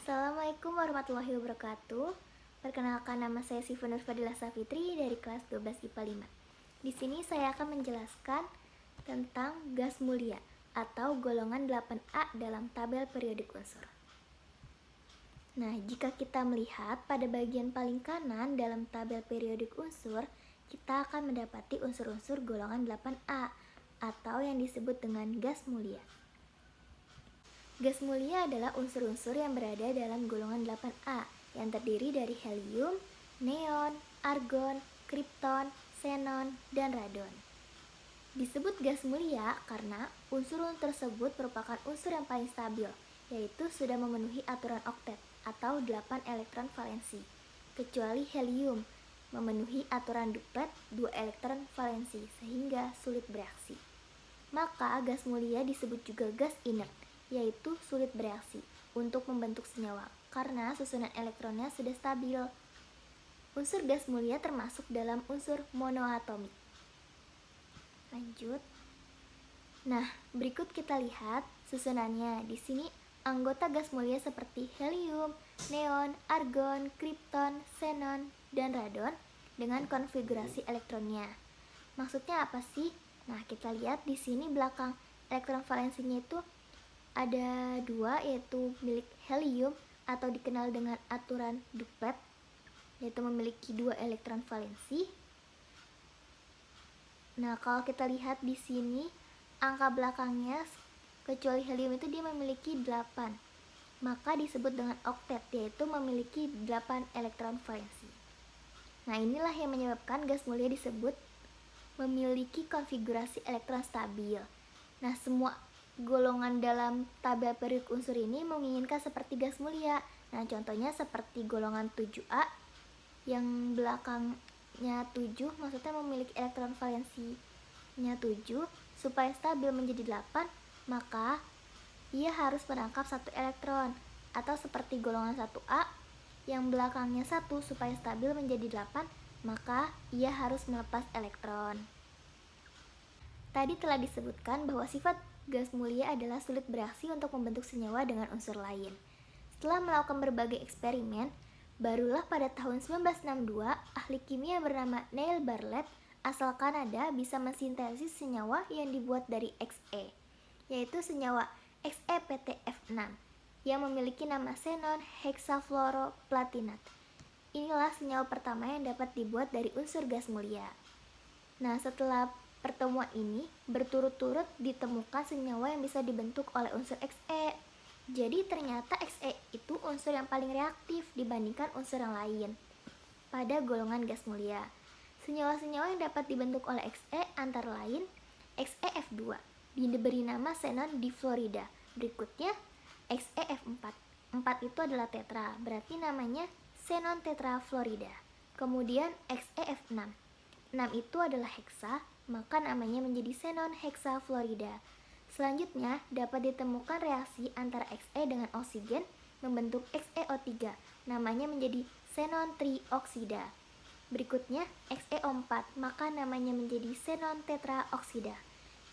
Assalamualaikum warahmatullahi wabarakatuh. Perkenalkan, nama saya Siva Nur Fadilah Safitri dari kelas 12 IPA 5. Di sini saya akan menjelaskan tentang gas mulia atau golongan 8A dalam tabel periodik unsur. Nah, jika kita melihat pada bagian paling kanan dalam tabel periodik unsur, kita akan mendapati unsur-unsur golongan 8A atau yang disebut dengan gas mulia. Gas mulia adalah unsur-unsur yang berada dalam golongan 8A yang terdiri dari helium, neon, argon, kripton, xenon, dan radon. Disebut gas mulia karena unsur tersebut merupakan unsur yang paling stabil, yaitu sudah memenuhi aturan oktet atau 8 elektron valensi, kecuali helium memenuhi aturan duplet 2 elektron valensi sehingga sulit bereaksi. Maka gas mulia disebut juga gas inert, yaitu sulit bereaksi untuk membentuk senyawa karena susunan elektronnya sudah stabil. Unsur gas mulia termasuk dalam unsur monoatomik. Lanjut. Nah, berikut kita lihat susunannya. Di sini anggota gas mulia seperti helium, neon, argon, kripton, xenon, dan radon dengan konfigurasi elektronnya. Maksudnya apa sih? Nah, kita lihat di sini belakang elektron valensinya itu ada 2, yaitu milik helium atau dikenal dengan aturan duplet, yaitu memiliki 2 elektron valensi. Nah, kalau kita lihat di sini angka belakangnya, kecuali helium itu dia memiliki 8, maka disebut dengan oktet, yaitu memiliki 8 elektron valensi. Nah, inilah yang menyebabkan gas mulia disebut memiliki konfigurasi elektron stabil. Nah, semua golongan dalam tabel periodik unsur ini menginginkan seperti gas mulia. Nah, contohnya seperti golongan 7A yang belakangnya 7, maksudnya memiliki elektron valensinya 7, supaya stabil menjadi 8, maka ia harus merangkap 1 elektron. Atau seperti golongan 1A yang belakangnya 1, supaya stabil menjadi 8, maka ia harus melepas elektron. Tadi telah disebutkan bahwa sifat gas mulia adalah sulit bereaksi untuk membentuk senyawa dengan unsur lain. Setelah melakukan berbagai eksperimen, barulah pada tahun 1962 ahli kimia bernama Neil Bartlett asal Kanada bisa mensintesis senyawa yang dibuat dari Xe, yaitu senyawa XePtF6 yang memiliki nama xenon hexafluoroplatinat. Inilah senyawa pertama yang dapat dibuat dari unsur gas mulia. Nah, setelah pertemuan ini berturut-turut ditemukan senyawa yang bisa dibentuk oleh unsur Xe. Jadi ternyata Xe itu unsur yang paling reaktif dibandingkan unsur yang lain pada golongan gas mulia. Senyawa-senyawa yang dapat dibentuk oleh Xe antara lain XeF2 diberi nama xenon difluorida. Berikutnya XeF4. 4 itu adalah tetra, berarti namanya xenon tetrafluorida. Kemudian XeF6. 6 itu adalah heksa, maka namanya menjadi xenon hexafluorida. Selanjutnya, dapat ditemukan reaksi antara Xe dengan oksigen membentuk XeO3, namanya menjadi xenon trioksida. Berikutnya, XeO4, maka namanya menjadi xenon tetraoksida.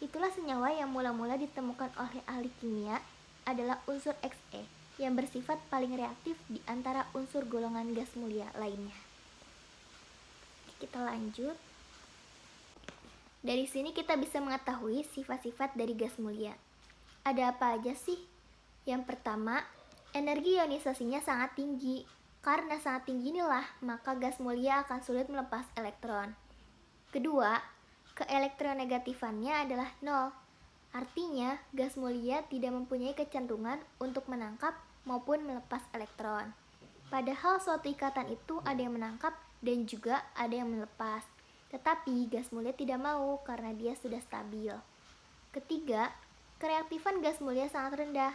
Itulah senyawa yang mula-mula ditemukan oleh ahli kimia adalah unsur Xe yang bersifat paling reaktif di antara unsur golongan gas mulia lainnya. Kita lanjut. Dari sini kita bisa mengetahui sifat-sifat dari gas mulia. Ada apa aja sih? Yang pertama, energi ionisasinya sangat tinggi. Karena sangat tinggi inilah, maka gas mulia akan sulit melepas elektron. Kedua, keelektronegatifannya adalah 0. Artinya, gas mulia tidak mempunyai kecenderungan untuk menangkap maupun melepas elektron. Padahal suatu ikatan itu ada yang menangkap dan juga ada yang melepas. Tetapi gas mulia tidak mau karena dia sudah stabil. Ketiga, kereaktifan gas mulia sangat rendah.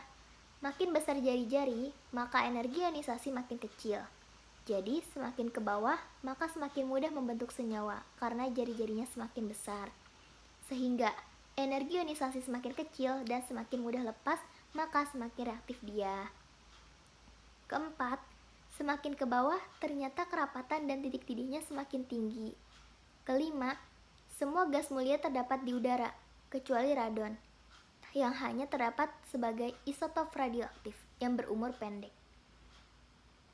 Makin besar jari-jari, maka energi ionisasi makin kecil. Jadi semakin ke bawah, maka semakin mudah membentuk senyawa karena jari-jarinya semakin besar. Sehingga energi ionisasi semakin kecil dan semakin mudah lepas, maka semakin reaktif dia. Keempat, semakin ke bawah ternyata kerapatan dan titik didihnya semakin tinggi. Kelima, semua gas mulia terdapat di udara, kecuali radon, yang hanya terdapat sebagai isotop radioaktif yang berumur pendek.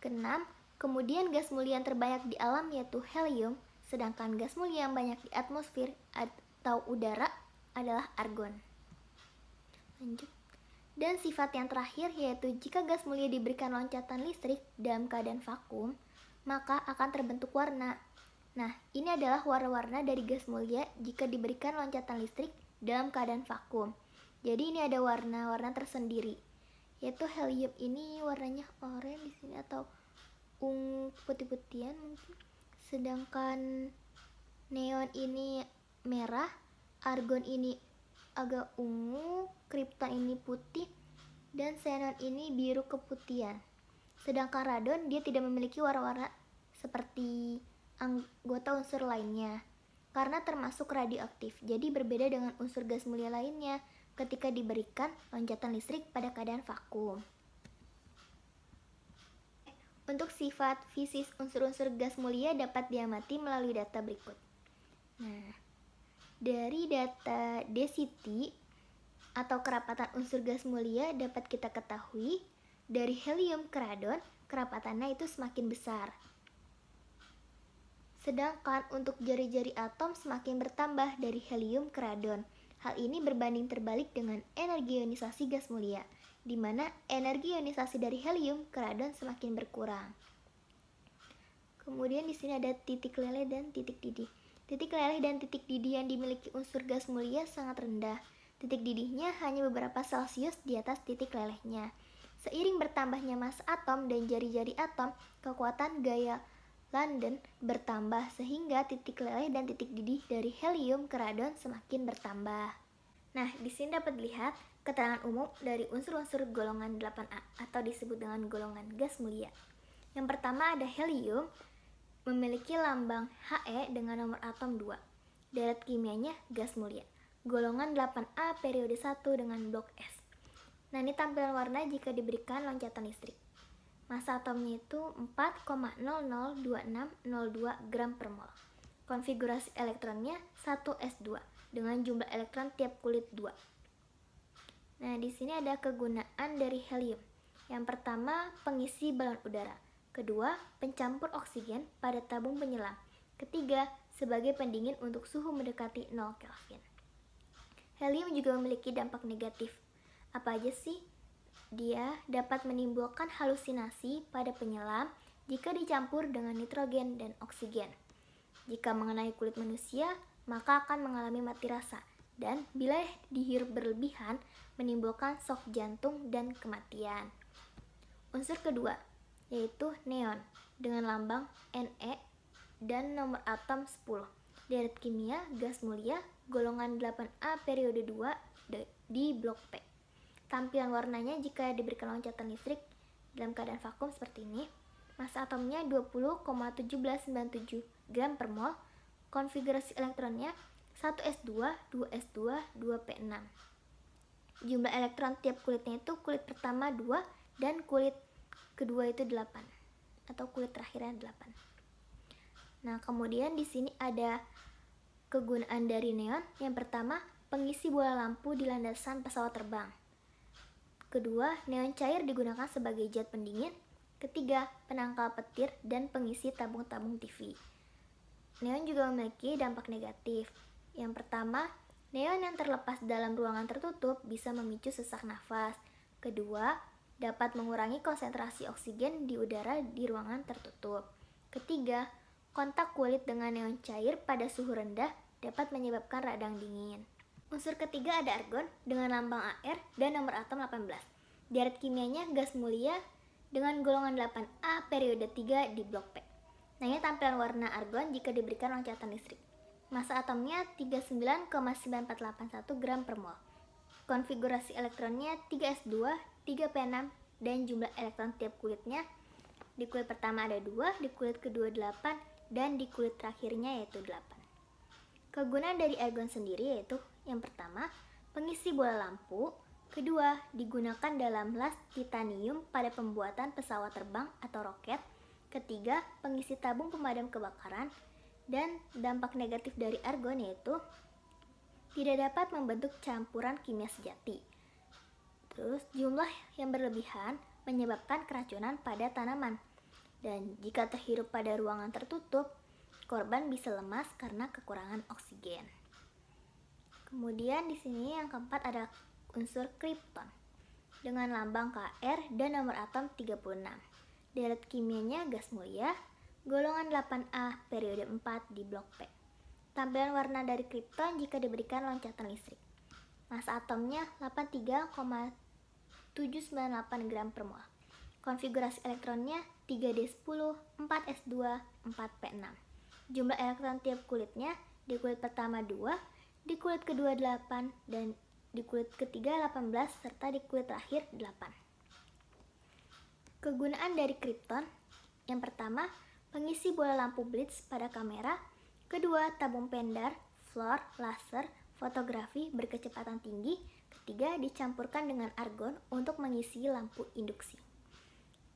Keenam, kemudian gas mulia yang terbanyak di alam yaitu helium, sedangkan gas mulia yang banyak di atmosfer atau udara adalah argon. Lanjut. Dan sifat yang terakhir yaitu jika gas mulia diberikan loncatan listrik dalam keadaan vakum, maka akan terbentuk warna. Nah, ini adalah warna-warna dari gas mulia jika diberikan loncatan listrik dalam keadaan vakum. Jadi ini ada warna-warna tersendiri, yaitu helium ini warnanya oranye di sini atau ungu putih-putihan mungkin. Sedangkan neon ini merah, argon ini agak ungu, kripton ini putih, dan xenon ini biru keputihan. Sedangkan radon dia tidak memiliki warna-warna seperti anggota unsur lainnya karena termasuk radioaktif. Jadi berbeda dengan unsur gas mulia lainnya ketika diberikan loncatan listrik pada keadaan vakum. Untuk sifat fisis unsur-unsur gas mulia dapat diamati melalui data berikut. Nah, dari data density atau kerapatan unsur gas mulia dapat kita ketahui dari helium ke radon, kerapatannya itu semakin besar. Sedangkan untuk jari-jari atom semakin bertambah dari helium ke radon. Hal ini berbanding terbalik dengan energi ionisasi gas mulia, di mana energi ionisasi dari helium ke radon semakin berkurang. Kemudian di sini ada titik leleh dan titik didih. Titik leleh dan titik didih yang dimiliki unsur gas mulia sangat rendah. Titik didihnya hanya beberapa Celcius di atas titik lelehnya. Seiring bertambahnya massa atom dan jari-jari atom, kekuatan gaya London bertambah sehingga titik leleh dan titik didih dari helium ke radon semakin bertambah. Nah, di sini dapat dilihat keterangan umum dari unsur-unsur golongan 8A atau disebut dengan golongan gas mulia. Yang pertama ada helium, memiliki lambang He dengan nomor atom 2. Deret kimianya gas mulia. Golongan 8A periode 1 dengan blok S. Nah, ini tampilan warna jika diberikan loncatan listrik. Massa atomnya itu 4,002602 gram per mol. Konfigurasi elektronnya 1s2 dengan jumlah elektron tiap kulit 2. Nah, di sini ada kegunaan dari helium. Yang pertama, pengisi balon udara. Kedua, pencampur oksigen pada tabung penyelam. Ketiga, sebagai pendingin untuk suhu mendekati 0 Kelvin. Helium juga memiliki dampak negatif. Apa aja sih? Dia dapat menimbulkan halusinasi pada penyelam jika dicampur dengan nitrogen dan oksigen. Jika mengenai kulit manusia, maka akan mengalami mati rasa, dan bila dihirup berlebihan, menimbulkan shock jantung dan kematian. Unsur kedua, yaitu neon, dengan lambang Ne dan nomor atom 10. Deret kimia gas mulia, golongan 8A periode 2 di blok P. Tampilan warnanya jika diberikan loncatan listrik dalam keadaan vakum seperti ini. Massa atomnya 20,1797 gram per mol. Konfigurasi elektronnya 1s2, 2s2, 2p6. Jumlah elektron tiap kulitnya itu kulit pertama 2 dan kulit kedua itu 8 atau kulit terakhirnya 8. Nah, kemudian di sini ada kegunaan dari neon. Yang pertama, pengisi bola lampu di landasan pesawat terbang. Kedua, neon cair digunakan sebagai zat pendingin. Ketiga, penangkal petir dan pengisi tabung-tabung TV. Neon juga memiliki dampak negatif. Yang pertama, neon yang terlepas dalam ruangan tertutup bisa memicu sesak nafas. Kedua, dapat mengurangi konsentrasi oksigen di udara di ruangan tertutup. Ketiga, kontak kulit dengan neon cair pada suhu rendah dapat menyebabkan radang dingin. Unsur ketiga ada argon dengan lambang Ar dan nomor atom 18. Deret kimianya gas mulia dengan golongan 8A periode 3 di blok P. Nah, ini tampilan warna argon jika diberikan loncatan listrik. Massa atomnya 39,9481 gram per mol. Konfigurasi elektronnya 3s2, 3p6 dan jumlah elektron tiap kulitnya. Di kulit pertama ada 2, di kulit kedua 8 dan di kulit terakhirnya yaitu 8. Kegunaan dari argon sendiri yaitu yang pertama, pengisi bola lampu. Kedua, digunakan dalam las titanium pada pembuatan pesawat terbang atau roket. Ketiga, pengisi tabung pemadam kebakaran. Dan dampak negatif dari argon yaitu tidak dapat membentuk campuran kimia sejati. Terus, jumlah yang berlebihan menyebabkan keracunan pada tanaman. Dan jika terhirup pada ruangan tertutup, korban bisa lemas karena kekurangan oksigen. Kemudian di sini yang keempat ada unsur kripton dengan lambang Kr dan nomor atom 36. Deret kimianya gas mulia, golongan 8A periode 4 di blok P. Tampilan warna dari kripton jika diberikan loncatan listrik. Massa atomnya 83,798 gram per mol. Konfigurasi elektronnya 3d10, 4s2, 4p6. Jumlah elektron tiap kulitnya di kulit pertama 2, di kulit kedua 8, dan di kulit ketiga 18, serta di kulit terakhir 8. Kegunaan dari kripton: yang pertama, pengisi bola lampu blitz pada kamera. Kedua, tabung pendar, fluor, laser, fotografi berkecepatan tinggi. Ketiga, dicampurkan dengan argon untuk mengisi lampu induksi.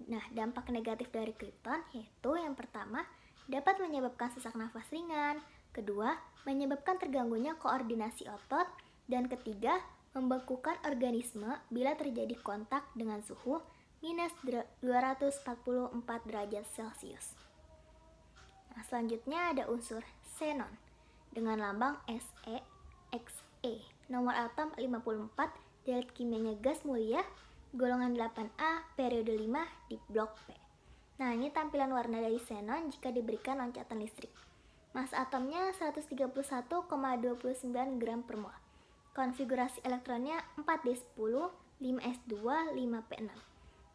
Nah, dampak negatif dari kripton yaitu yang pertama, dapat menyebabkan sesak nafas ringan. Kedua, menyebabkan terganggunya koordinasi otot. Dan ketiga, membekukan organisme bila terjadi kontak dengan suhu minus 244 derajat Celcius. Nah, selanjutnya ada unsur xenon dengan lambang SeXe, nomor atom 54, deret kimianya gas mulia, golongan 8A periode 5 di blok P. Nah, ini tampilan warna dari xenon jika diberikan loncatan listrik. Massa atomnya 131,29 gram per mol. Konfigurasi elektronnya 4d10, 5s2, 5p6.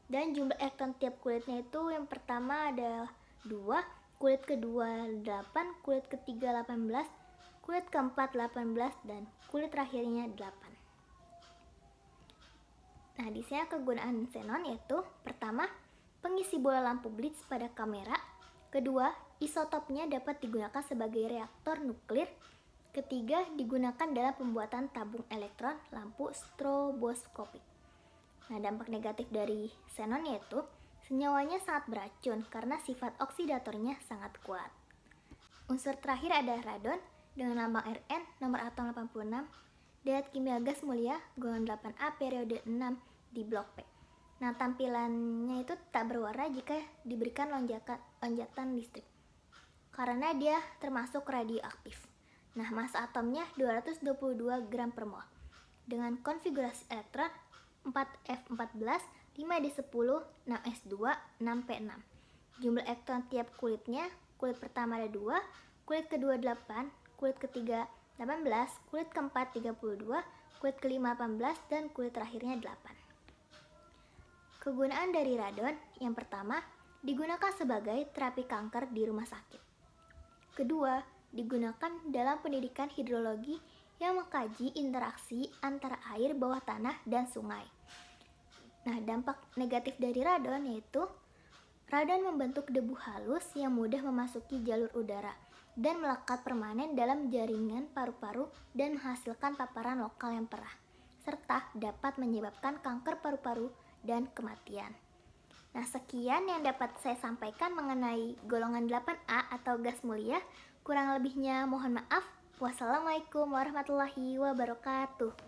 Dan jumlah elektron tiap kulitnya itu yang pertama ada 2, kulit kedua 8, kulit ketiga 18, kulit keempat 18, dan kulit terakhirnya 8. Nah, di sini kegunaan xenon yaitu pertama, pengisi bola lampu blitz pada kamera. Kedua, isotopnya dapat digunakan sebagai reaktor nuklir. Ketiga, digunakan dalam pembuatan tabung elektron lampu stroboskopik. Nah, dampak negatif dari xenon yaitu senyawanya sangat beracun karena sifat oksidatornya sangat kuat. Unsur terakhir ada radon dengan lambang Rn, nomor atom 86, deret kimia gas mulia, golongan 8A periode 6 di blok P. Nah, tampilannya itu tak berwarna jika diberikan lonjatan listrik karena dia termasuk radioaktif. Nah, massa atomnya 222 gram per mol dengan konfigurasi elektron 4f14, 5d10, 6s2, 6p6. Jumlah elektron tiap kulitnya, kulit pertama ada 2, kulit kedua 8, kulit ketiga 18, kulit keempat 32, kulit kelima 18, dan kulit terakhirnya 8. Kegunaan dari radon: yang pertama, digunakan sebagai terapi kanker di rumah sakit. Kedua, digunakan dalam pendidikan hidrologi yang mengkaji interaksi antara air bawah tanah dan sungai. Nah, dampak negatif dari radon yaitu radon membentuk debu halus yang mudah memasuki jalur udara dan melekat permanen dalam jaringan paru-paru dan menghasilkan paparan lokal yang perah, serta dapat menyebabkan kanker paru-paru dan kematian. Nah, sekian yang dapat saya sampaikan mengenai golongan 8A atau gas mulia. Kurang lebihnya mohon maaf. Wassalamualaikum warahmatullahi wabarakatuh.